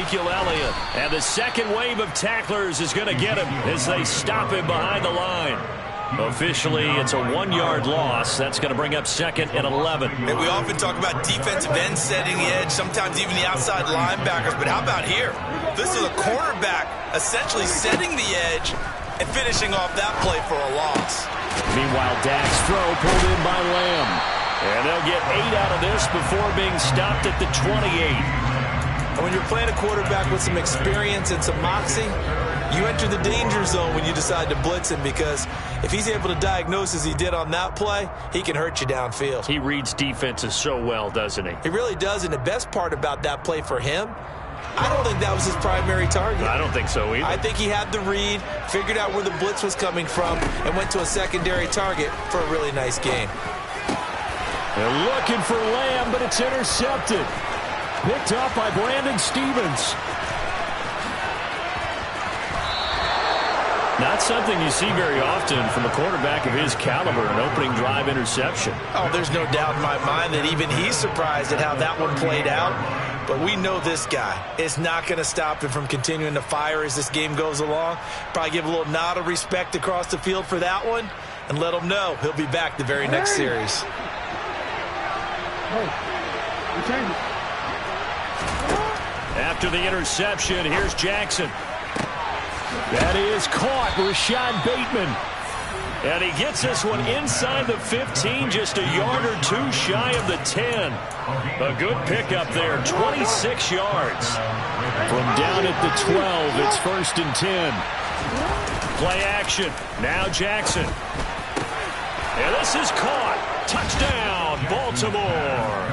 Ezekiel Elliott. And the second wave of tacklers is going to get him as they stop him behind the line. Officially, it's a 1-yard loss. That's going to bring up 2nd and 11. And we often talk about defensive ends setting the edge, sometimes even the outside linebackers. But how about here? This is a cornerback essentially setting the edge and finishing off that play for a loss. Meanwhile, Dak's throw pulled in by Lamb. And they'll get 8 out of this before being stopped at the 28. And when you're playing a quarterback with some experience and some moxie, you enter the danger zone when you decide to blitz him, because if he's able to diagnose as he did on that play, he can hurt you downfield. He reads defenses so well, doesn't he? He really does, and the best part about that play for him, I don't think that was his primary target. I don't think so either. I think he had the read, figured out where the blitz was coming from, and went to a secondary target for a really nice gain. They're looking for Lamb, but it's intercepted. Picked up by Brandon Stevens. Not something you see very often from a quarterback of his caliber, an opening drive interception. Oh, there's no doubt in my mind that even he's surprised at how that one played out. But we know this guy is not going to stop him from continuing to fire as this game goes along. Probably give a little nod of respect across the field for that one and let him know he'll be back the very next series. After the interception, here's Jackson. That is caught, Rashad Bateman. And he gets this one inside the 15, just a yard or two shy of the 10. A good pickup there, 26 yards. From down at the 12, it's 1st and 10. Play action, now Jackson. And this is caught. Touchdown, Baltimore.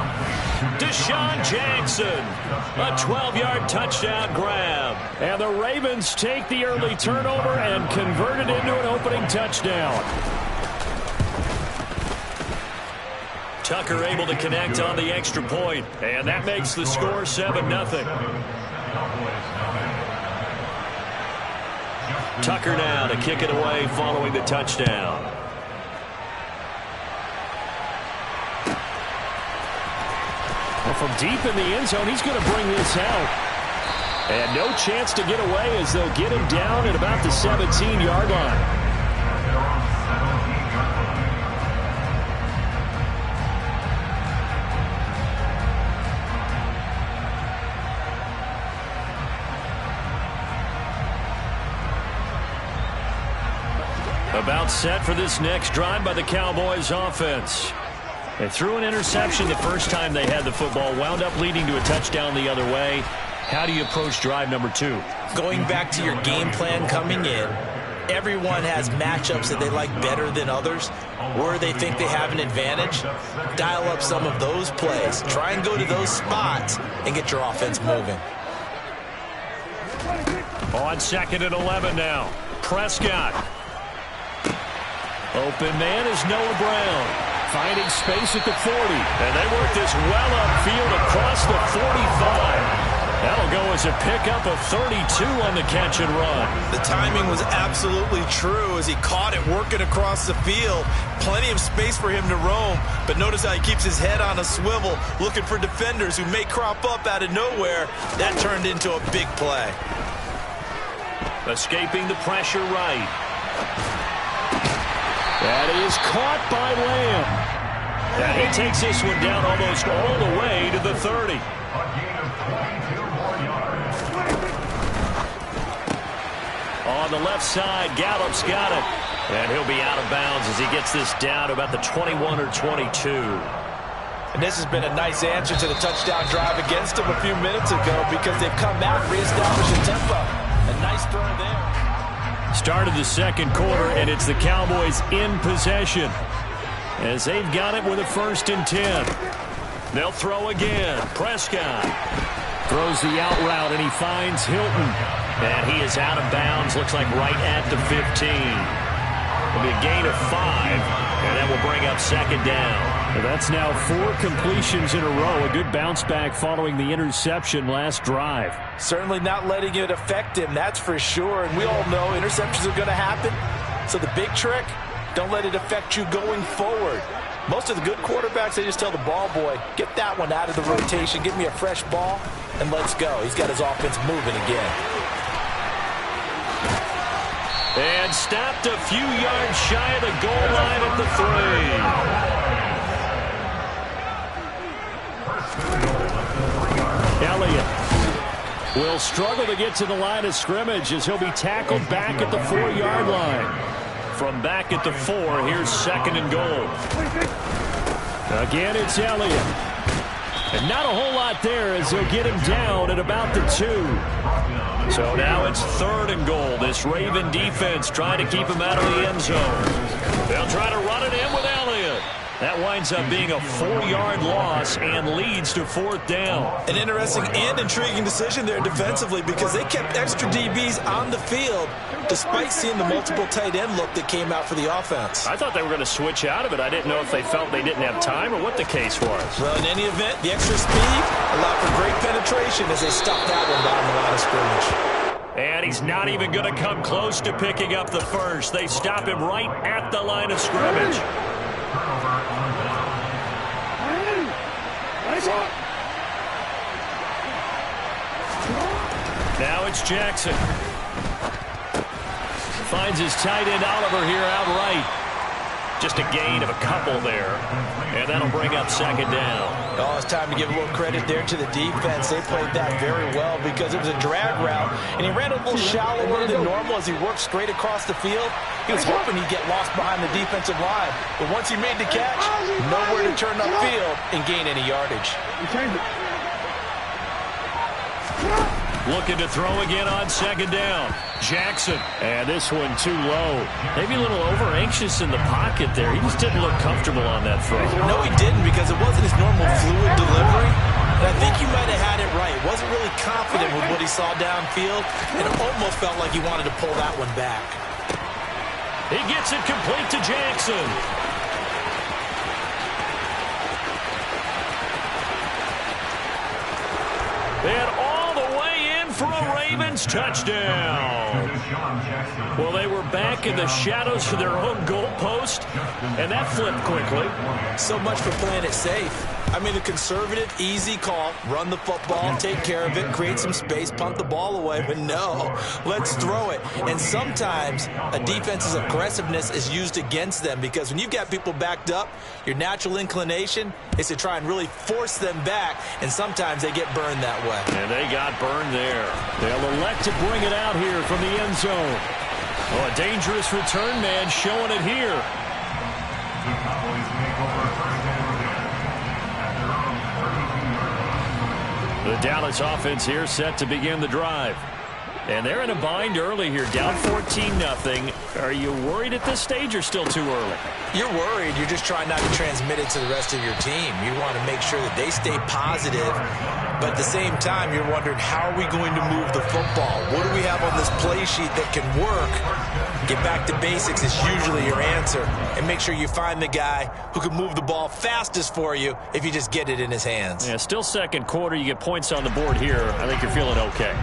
Deshaun Jackson, a 12-yard touchdown grab. And the Ravens take the early turnover and convert it into an opening touchdown. Tucker able to connect on the extra point, and that makes the score 7-0. Tucker now to kick it away following the touchdown. From deep in the end zone, he's going to bring this out. And no chance to get away as they'll get him down at about the 17-yard line. About set for this next drive by the Cowboys offense. They threw an interception the first time they had the football, wound up leading to a touchdown the other way. How do you approach drive number 2? Going back to your game plan coming in, everyone has matchups that they like better than others, where they think they have an advantage. Dial up some of those plays. Try and go to those spots and get your offense moving. On 2nd and 11 now. Prescott. Open man is Noah Brown. Finding space at the 40. And they work this well upfield across the 45. That'll go as a pickup of 32 on the catch and run. The timing was absolutely true as he caught it working across the field. Plenty of space for him to roam. But notice how he keeps his head on a swivel, looking for defenders who may crop up out of nowhere. That turned into a big play. Escaping the pressure right. That is caught by Lamb. And he takes this one down almost all the way to the 30. On the left side, Gallup's got it. And he'll be out of bounds as he gets this down to about the 21 or 22. And this has been a nice answer to the touchdown drive against them a few minutes ago, because they've come out and reestablished the tempo. A nice throw there. Start of the second quarter, and it's the Cowboys in possession as they've got it with a 1st and 10. They'll throw again. Prescott throws the out route, and he finds Hilton. And he is out of bounds, looks like right at the 15. It'll be a gain of 5, and that will bring up 2nd down. Well, that's now 4 completions in a row. A good bounce back following the interception last drive. Certainly not letting it affect him, that's for sure. And we all know interceptions are going to happen. So the big trick, don't let it affect you going forward. Most of the good quarterbacks, they just tell the ball boy, get that one out of the rotation, give me a fresh ball, and let's go. He's got his offense moving again. And stopped a few yards shy of the goal line at the 3. Elliott will struggle to get to the line of scrimmage as he'll be tackled back at the 4-yard line. From back at the 4, here's 2nd and goal. Again, it's Elliott. And not a whole lot there as he'll get him down at about the 2. So now it's 3rd and goal. This Raven defense trying to keep him out of the end zone. They'll try to run it in with Elliott. That winds up being a 4-yard loss and leads to 4th down. An interesting and intriguing decision there defensively because they kept extra DBs on the field despite seeing the multiple tight end look that came out for the offense. I thought they were going to switch out of it. I didn't know if they felt they didn't have time or what the case was. Well, in any event, the extra speed allowed for great penetration as they stuffed that one down the line of scrimmage. And he's not even going to come close to picking up the first. They stop him right at the line of scrimmage. Now it's Jackson. Finds his tight end Oliver here outright. Just a gain of a couple there. And that'll bring up 2nd down. Oh, it's time to give a little credit there to the defense. They played that very well because it was a drag route, and he ran a little shallower than normal as he worked straight across the field. He was hoping he'd get lost behind the defensive line, but once he made the catch, nowhere to turn upfield and gain any yardage. Looking to throw again on 2nd down. Jackson. And this one too low. Maybe a little over-anxious in the pocket there. He just didn't look comfortable on that throw. No, he didn't because it wasn't his normal fluid delivery. And I think you might have had it right. Wasn't really confident with what he saw downfield, and it almost felt like he wanted to pull that one back. He gets it complete to Jackson. And all the way in for a Ravens touchdown. Well, they were back in the shadows for their own goal post, and that flipped quickly. So much for playing it safe. I mean, a conservative, easy call, run the football, take care of it, create some space, punt the ball away. But no, let's throw it. And sometimes a defense's aggressiveness is used against them because when you've got people backed up, your natural inclination is to try and really force them back, and sometimes they get burned that way. And they got burned there. They'll elect to bring it out here from the end zone. Oh, a dangerous return man showing it here. The Dallas offense here set to begin the drive. And they're in a bind early here, down 14-0. Are you worried at this stage or still too early? You're worried. You're just trying not to transmit it to the rest of your team. You want to make sure that they stay positive. But at the same time, you're wondering, how are we going to move the football? What do we have on this play sheet that can work? Get back to basics is usually your answer. And make sure you find the guy who can move the ball fastest for you if you just get it in his hands. Yeah, still second quarter. You get points on the board here. I think you're feeling okay.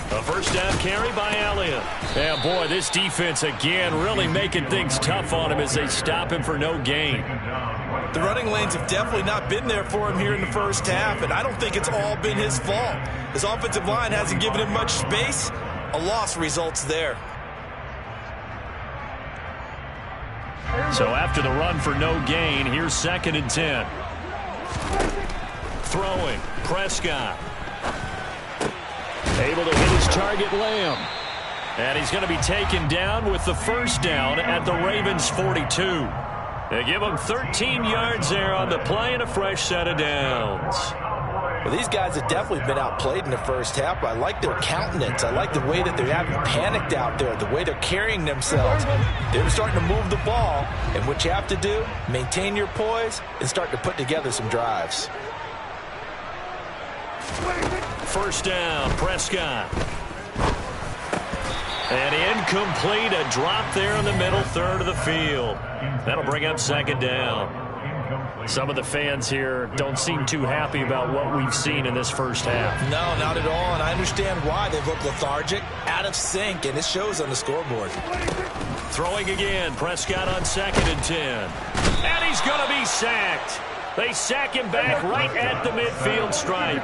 A first down carry by Elliott. Yeah, boy, this defense again really making things tough on him as they stop him for no gain. The running lanes have definitely not been there for him here in the first half, and I don't think it's all been his fault. His offensive line hasn't given him much space. A loss results there. So after the run for no gain, here's 2nd and 10. Throwing, Prescott. Able to hit his target, Lamb. And he's going to be taken down with the first down at the Ravens' 42. They give him 13 yards there on the play and a fresh set of downs. Well, these guys have definitely been outplayed in the first half. I like their countenance. I like the way that they haven't panicked out there, the way they're carrying themselves. They're starting to move the ball, and what you have to do, maintain your poise and start to put together some drives. First down, Prescott. And incomplete, a drop there in the middle third of the field. That'll bring up 2nd down. Some of the fans here don't seem too happy about what we've seen in this first half. No, not at all, and I understand why. They've looked lethargic, out of sync, and it shows on the scoreboard. Throwing again, Prescott on 2nd and 10. And he's going to be sacked. They sack him back right at the midfield stripe.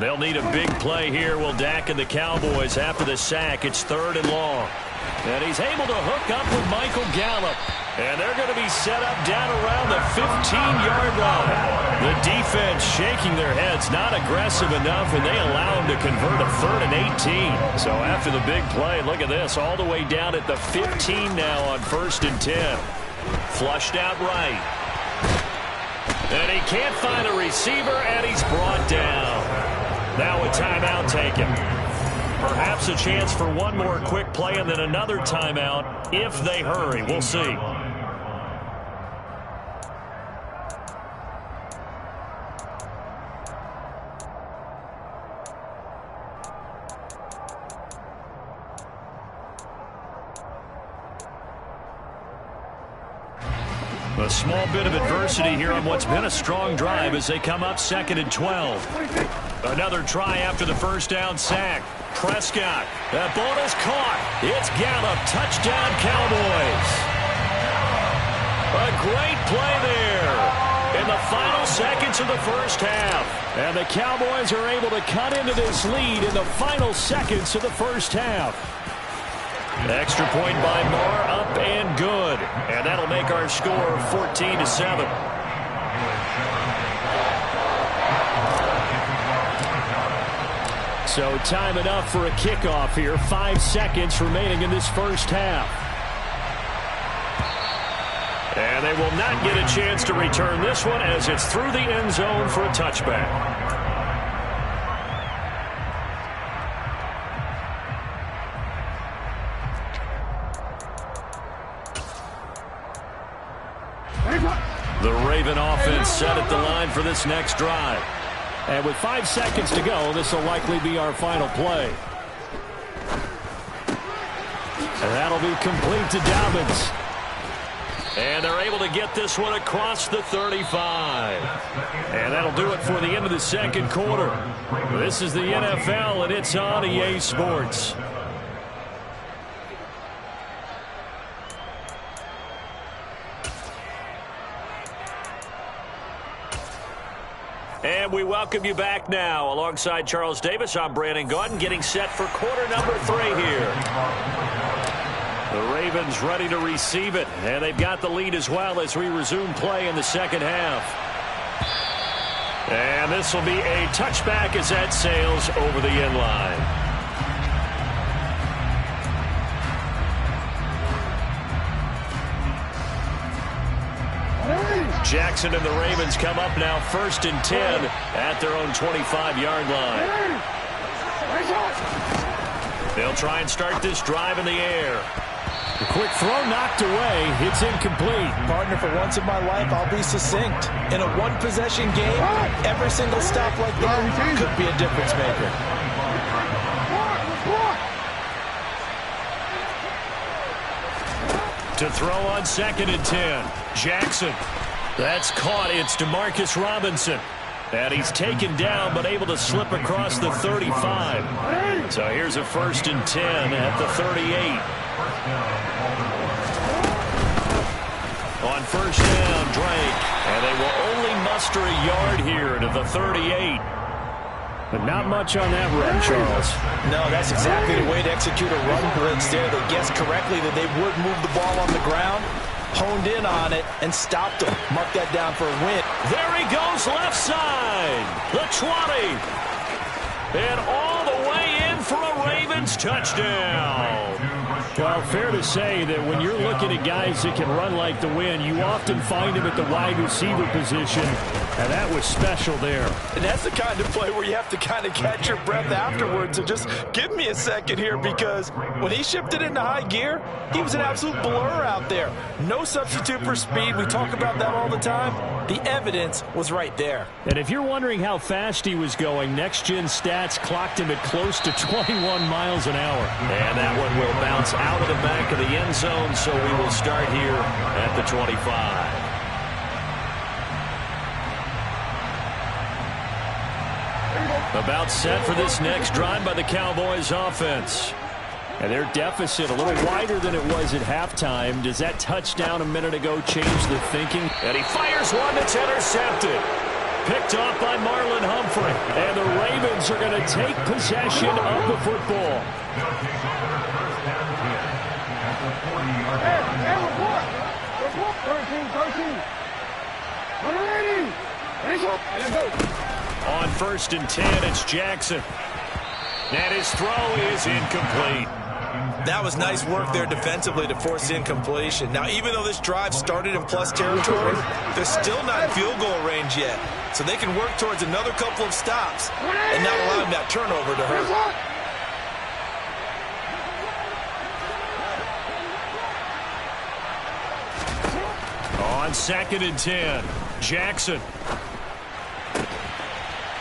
They'll need a big play here, will Dak and the Cowboys. After the sack, it's 3rd and long. And he's able to hook up with Michael Gallup. And they're going to be set up down around the 15-yard line. The defense shaking their heads, not aggressive enough, and they allow him to convert a 3rd and 18. So after the big play, look at this, all the way down at the 15 now on 1st and 10. Flushed out right. And he can't find a receiver, and he's brought down. Now a timeout taken. Perhaps a chance for one more quick play and then another timeout if they hurry. We'll see. A small bit of adversity here on what's been a strong drive as they come up 2nd and 12. Another try after the first down sack. Prescott. That ball is caught. It's Gallup. Touchdown, Cowboys. A great play there in the final seconds of the first half. And the Cowboys are able to cut into this lead in the final seconds of the first half. Extra point by Moore, up and good. And that'll make our score 14-7. So time enough for a kickoff here. 5 seconds remaining in this first half. And they will not get a chance to return this one as it's through the end zone for a touchback. The Raven offense set at the line for this next drive. And with 5 seconds to go, this will likely be our final play. And that'll be complete to Dobbins. And they're able to get this one across the 35. And that'll do it for the end of the second quarter. This is the NFL, and it's on EA Sports. And we welcome you back now. Alongside Charles Davis, I'm Brandon Gaudin, getting set for quarter number 3 here. The Ravens ready to receive it, and they've got the lead as well as we resume play in the second half. And this will be a touchback as that sails over the end line. Jackson and the Ravens come up now 1st and 10 at their own 25-yard line. They'll try and start this drive in the air. A quick throw knocked away. It's incomplete. Partner, for once in my life, I'll be succinct. In a one-possession game, every single stop like that could be a difference maker. To throw on 2nd and 10. Jackson. That's caught. It's DeMarcus Robinson. And he's taken down but able to slip across the 35. So here's a 1st and 10 at the 38. On 1st down, Drake. And they will only muster a yard here to the 38. But not much on that run, Charles. No, that's exactly the way to execute a run blitz there. They guessed correctly that they would move the ball on the ground, honed in on it, and stopped them. Mark that down for a win. There he goes, left side. The 20. And all the way in for a Ravens touchdown. Well, fair to say that when you're looking at guys that can run like the wind, you often find them at the wide receiver position, and that was special there. And that's the kind of play where you have to kind of catch your breath afterwards and just give me a second here, because when he shifted into high gear, he was an absolute blur out there. No substitute for speed. We talk about that all the time. The evidence was right there. And if you're wondering how fast he was going, next-gen stats clocked him at close to 21 miles an hour. And that one will bounce out of the back of the end zone, so we will start here at the 25. About set for this next drive by the Cowboys offense. And their deficit a little wider than it was at halftime. Does that touchdown a minute ago change the thinking? And he fires one that's intercepted. Picked off by Marlon Humphrey. And the Ravens are going to take possession of the football. On 1st and 10, it's Jackson. And his throw is incomplete. That was nice work there defensively to force incompletion. Now, even though this drive started in plus territory, they're still not in field goal range yet. So they can work towards another couple of stops and not allowing that turnover to hurt. On 2nd and 10, Jackson.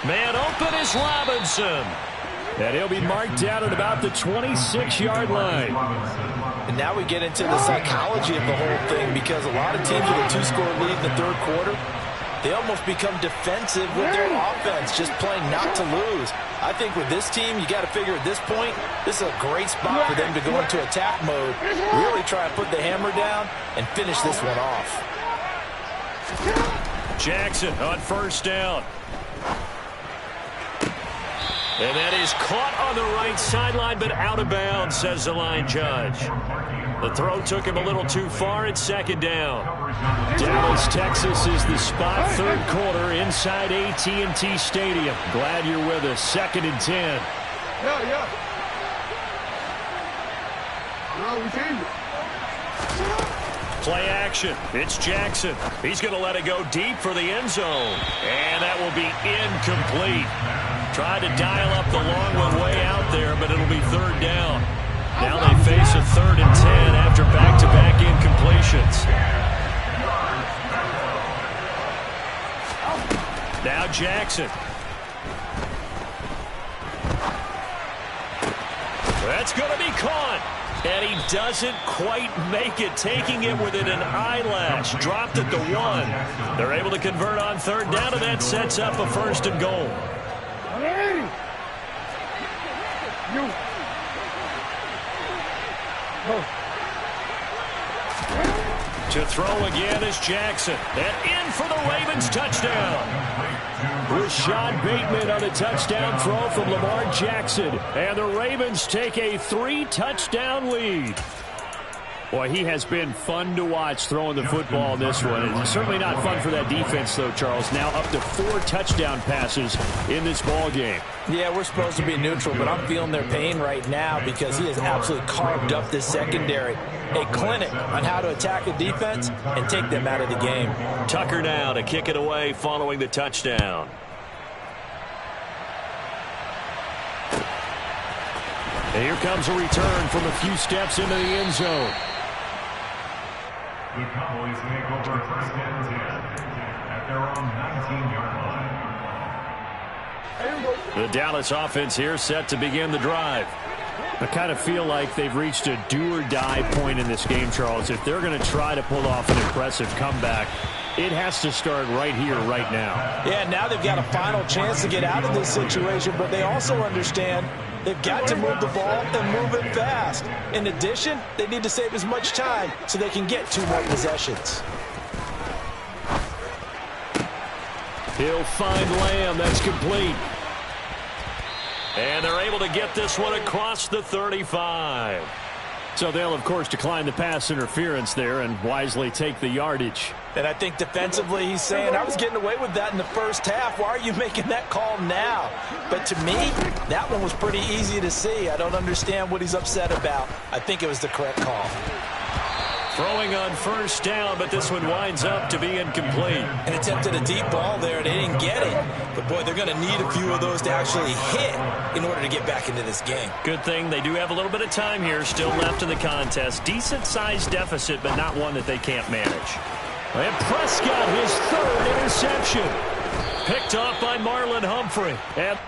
Man open is Robinson. And he'll be marked down at about the 26-yard line. And now we get into the psychology of the whole thing, because a lot of teams with a 2-score lead in the 3rd quarter, they almost become defensive with their offense, just playing not to lose. I think with this team, you got to figure at this point, this is a great spot for them to go into attack mode, really try to put the hammer down and finish this one off. Jackson on 1st down. And that is caught on the right sideline, but out of bounds, says the line judge. The throw took him a little too far at 2nd down. Dallas, Texas is the spot, 3rd quarter inside AT&T Stadium. Glad you're with us. 2nd and 10. Play action. It's Jackson. He's going to let it go deep for the end zone. And that will be incomplete. Tried to dial up the long one way out there, but it'll be 3rd down. Now they face a 3rd and 10 after back-to-back incompletions. Now Jackson. That's going to be caught. And he doesn't quite make it, taking it within an eyelash. Dropped at the 1. They're able to convert on 3rd down, and that sets up a 1st and goal. To throw again is Jackson. And in for the Ravens touchdown. Rashad Bateman on a touchdown throw from Lamar Jackson. And the Ravens take a 3-touchdown lead. Boy, he has been fun to watch throwing the football in this one. It's certainly not fun for that defense, though, Charles. Now up to 4 touchdown passes in this ball game. Yeah, we're supposed to be neutral, but I'm feeling their pain right now because he has absolutely carved up this secondary. A clinic on how to attack a defense and take them out of the game. Tucker now to kick it away following the touchdown. And here comes a return from a few steps into the end zone. The Cowboys make over 1st and 10 at their own 19-yard line. The Dallas offense here set to begin the drive. I kind of feel like they've reached a do-or-die point in this game, Charles. If they're going to try to pull off an impressive comeback, it has to start right here, right now. Yeah, now they've got a final chance to get out of this situation, but they also understand they've got to move the ball and move it fast. In addition, they need to save as much time so they can get 2 more possessions. He'll find Lamb. That's complete. And they're able to get this one across the 35. So they'll, of course, decline the pass interference there and wisely take the yardage. And I think defensively he's saying, I was getting away with that in the first half. Why are you making that call now? But to me, that one was pretty easy to see. I don't understand what he's upset about. I think it was the correct call. Throwing on 1st down, but this one winds up to be incomplete. An attempt at a deep ball there, and they didn't get it. But, boy, they're going to need a few of those to actually hit in order to get back into this game. Good thing they do have a little bit of time here still left in the contest. Decent-sized deficit, but not one that they can't manage. And Prescott, his 3rd interception. Picked off by Marlon Humphrey. And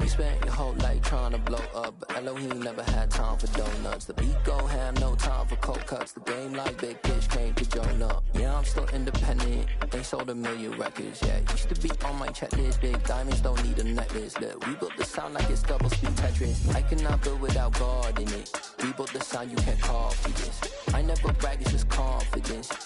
spent your whole whole life trying to blow up, but Elohim never had time for donuts. The beat go ham, no time for cold cuts. The game like Big Fish came to Jonah. Yeah, I'm still independent, ain't sold a million records yet. Used to be on my checklist, big diamonds don't need a necklace. Look, we built the sound like it's double speed Tetris. I cannot build without God in it. We built the sound you can't copy this. I never brag, it's just confidence.